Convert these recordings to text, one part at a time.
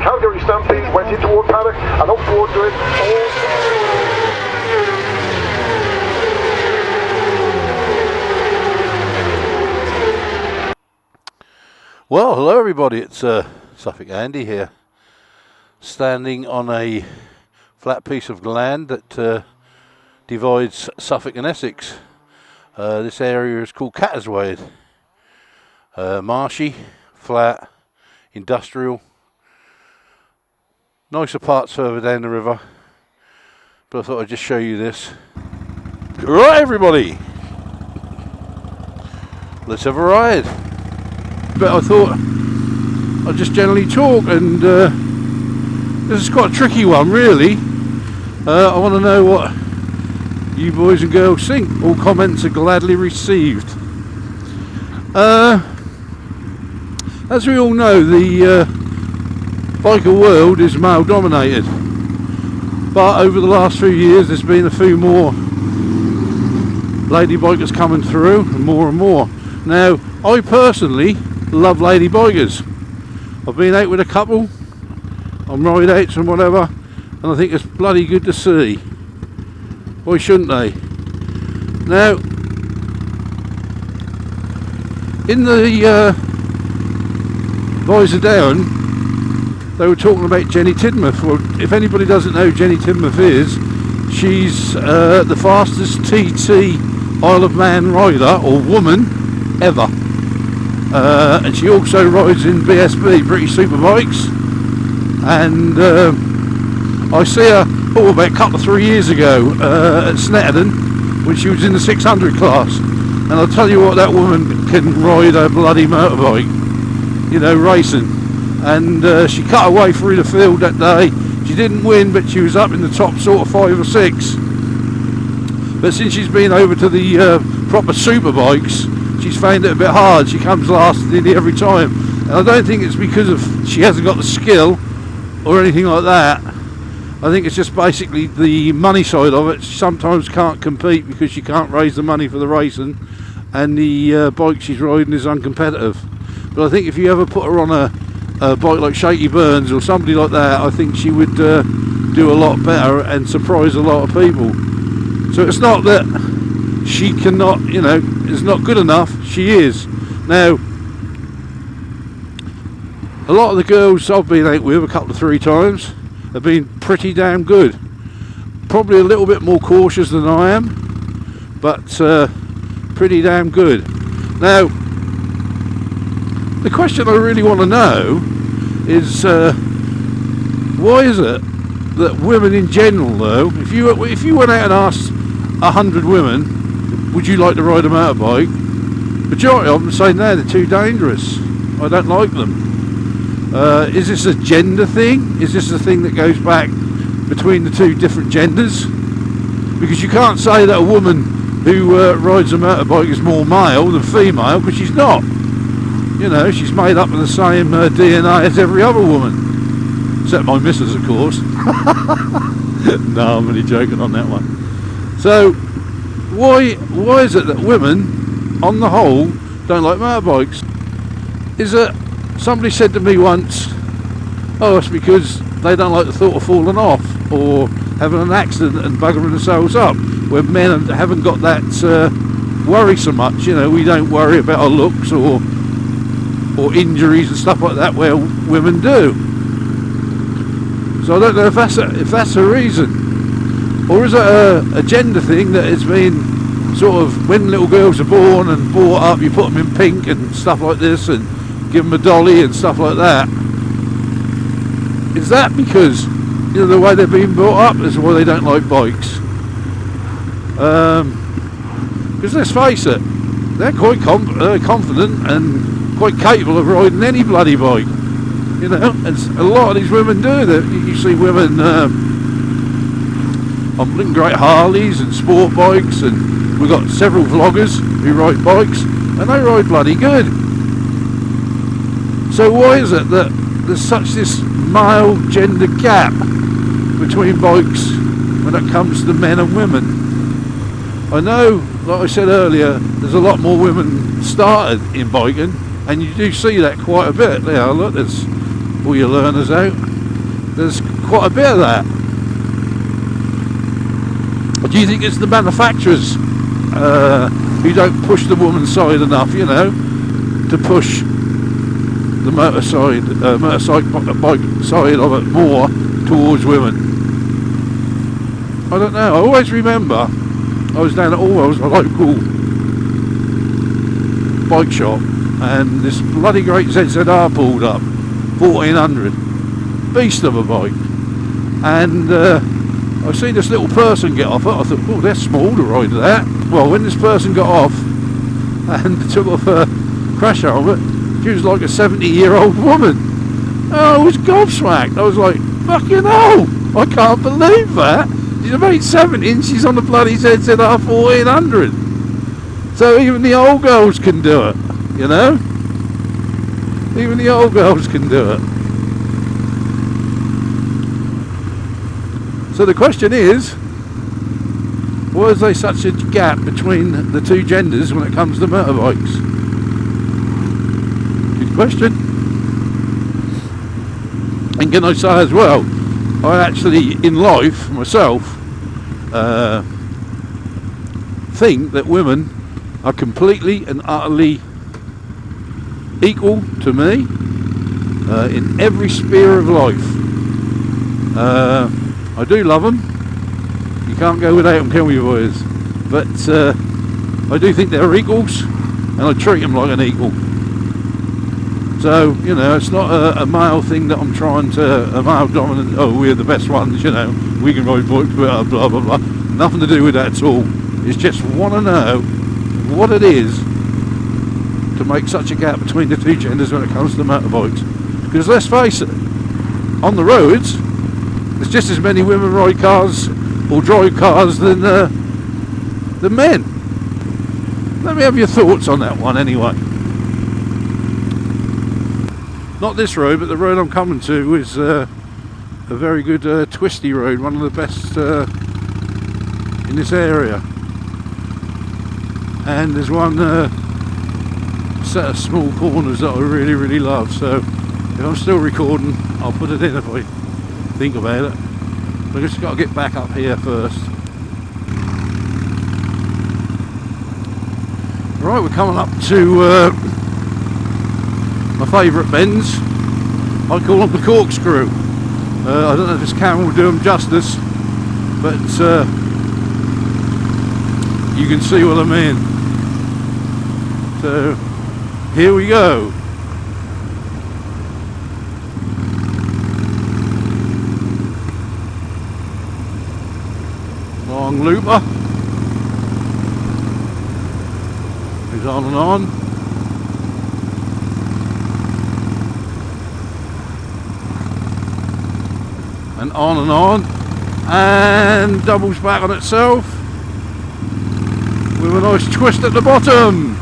Calgary Stampede went into toward paddock and up towards it. Well, hello everybody, it's Suffolk Andy here, standing on a flat piece of land that divides Suffolk and Essex. This area is called Catterswade. Marshy, flat, industrial. Nicer parts further down the river, but I thought I'd just show you this. Right everybody, let's have a ride. But I thought I'd just generally talk, and this is quite a tricky one really. I want to know what you boys and girls think. All comments are gladly received. As we all know, the biker world is male dominated, but over the last few years there's been a few more lady bikers coming through, and more. Now, I personally love lady bikers. I've been out with a couple on ride outs and whatever, and I think it's bloody good to see. Why shouldn't they? Now, in the Visor Down, they were talking about Jenny Tidmouth. Well, if anybody doesn't know who Jenny Tidmouth is, she's the fastest TT Isle of Man rider, or woman, ever. And she also rides in BSB, British Superbikes, and I see her about a couple of 3 years ago at Snetterton when she was in the 600 class, and I'll tell you what, that woman can ride a bloody motorbike, you know, racing. And she cut away through the field that day. She didn't win, but she was up in the top sort of 5 or 6. But since she's been over to the proper superbikes, she's found it a bit hard. She comes last nearly every time, and I don't think it's because of she hasn't got the skill or anything like that. I think it's just basically the money side of it. She sometimes can't compete because she can't raise the money for the racing, and the bike she's riding is uncompetitive. But I think if you ever put her on a bike like Shaky Burns or somebody like that, I think she would do a lot better and surprise a lot of people. So it's not that she cannot, you know, is not good enough. She is. Now, a lot of the girls I've been out with a couple of 3 times have been pretty damn good. Probably a little bit more cautious than I am, but pretty damn good. Now, the question I really want to know is why is it that women in general, though, if you went out and asked 100 women, would you like to ride a motorbike? Majority of them say no, they're too dangerous. I don't like them. Is this a gender thing? Is this a thing that goes back between the two different genders? Because you can't say that a woman who rides a motorbike is more male than female, because she's not. You know, she's made up of the same DNA as every other woman. Except my missus, of course. No, I'm only joking on that one. So, why is it that women, on the whole, don't like motorbikes? Is it, somebody said to me once, oh, it's because they don't like the thought of falling off or having an accident and buggering themselves up, where men haven't got that worry so much. You know, we don't worry about our looks or injuries and stuff like that, where women do. So I don't know if that's a reason. Or is it a gender thing that it's been sort of, when little girls are born and brought up, you put them in pink and stuff like this and give them a dolly and stuff like that? Is that because, you know, the way they're being brought up is why they don't like bikes? Because let's face it, they're quite confident and quite capable of riding any bloody bike. You know, and a lot of these women do that. You see women on great Harleys and sport bikes, and we've got several vloggers who ride bikes, and they ride bloody good. So why is it that there's such this male gender gap between bikes when it comes to men and women? I know, like I said earlier, there's a lot more women started in biking, and you do see that quite a bit. There, look, there's all your learners out. there's quite a bit of that. Or do you think it's the manufacturers who don't push the woman's side enough, you know, to push the motorcycle bike side of it more towards women? I don't know. I always remember I was down at Orwell's, a local bike shop, and this bloody great ZZR pulled up, 1400, beast of a bike, and I see this little person get off it. I thought, oh, they're small to ride that. Well, when this person got off and took off her crash helmet, she was like a 70-year-old woman. And I was gobsmacked. I was like, fucking hell, I can't believe that. She's about 70 and she's on the bloody ZZR 1400. So even the old girls can do it, you know? Even the old girls can do it. So the question is, why is there such a gap between the two genders when it comes to motorbikes? Good question. And can I say as well, I actually in life myself think that women are completely and utterly equal to me in every sphere of life. I do love them. You can't go without them, can we, boys? But I do think they're equals, and I treat them like an equal. So, you know, it's not a male thing that I'm trying to, a male dominant, oh, we're the best ones, you know, we can ride bikes, blah, blah, blah, blah. Nothing to do with that at all. It's just want to know what it is to make such a gap between the two genders when it comes to motorbikes. Because let's face it, on the roads, there's just as many women ride cars or drive cars than men. Let me have your thoughts on that one anyway. Not this road, but the road I'm coming to is a very good twisty road, one of the best in this area. And there's one set of small corners that I really, really love. So if I'm still recording, I'll put it in if I think about it. But I just got to get back up here first. Right, we're coming up to my favourite bends. I call them the corkscrew. I don't know if this camera will do them justice, but you can see what I mean. So here we go. Long looper. Goes on and on. And on, and doubles back on itself with a nice twist at the bottom.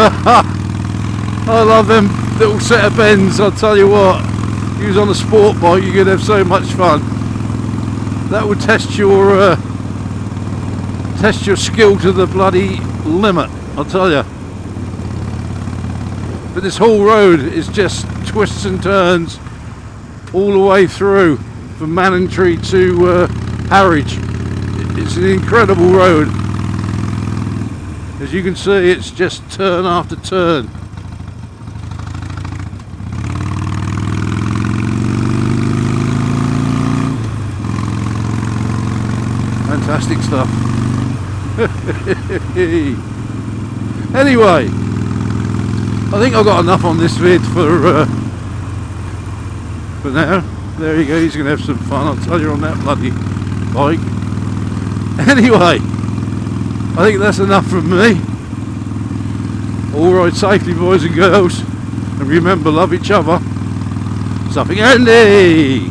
I love them little set of bends. I'll tell you what, use on a sport bike, you could have so much fun. That would test your skill to the bloody limit, I'll tell you. But this whole road is just twists and turns all the way through from Manningtree to Harwich. It's an incredible road. As you can see, it's just turn after turn. Fantastic stuff. Anyway, I think I've got enough on this vid for now. There you go, he's going to have some fun, I'll tell you, on that bloody bike. Anyway, I think that's enough from me. All ride safely, boys and girls, and remember, love each other. Something handy.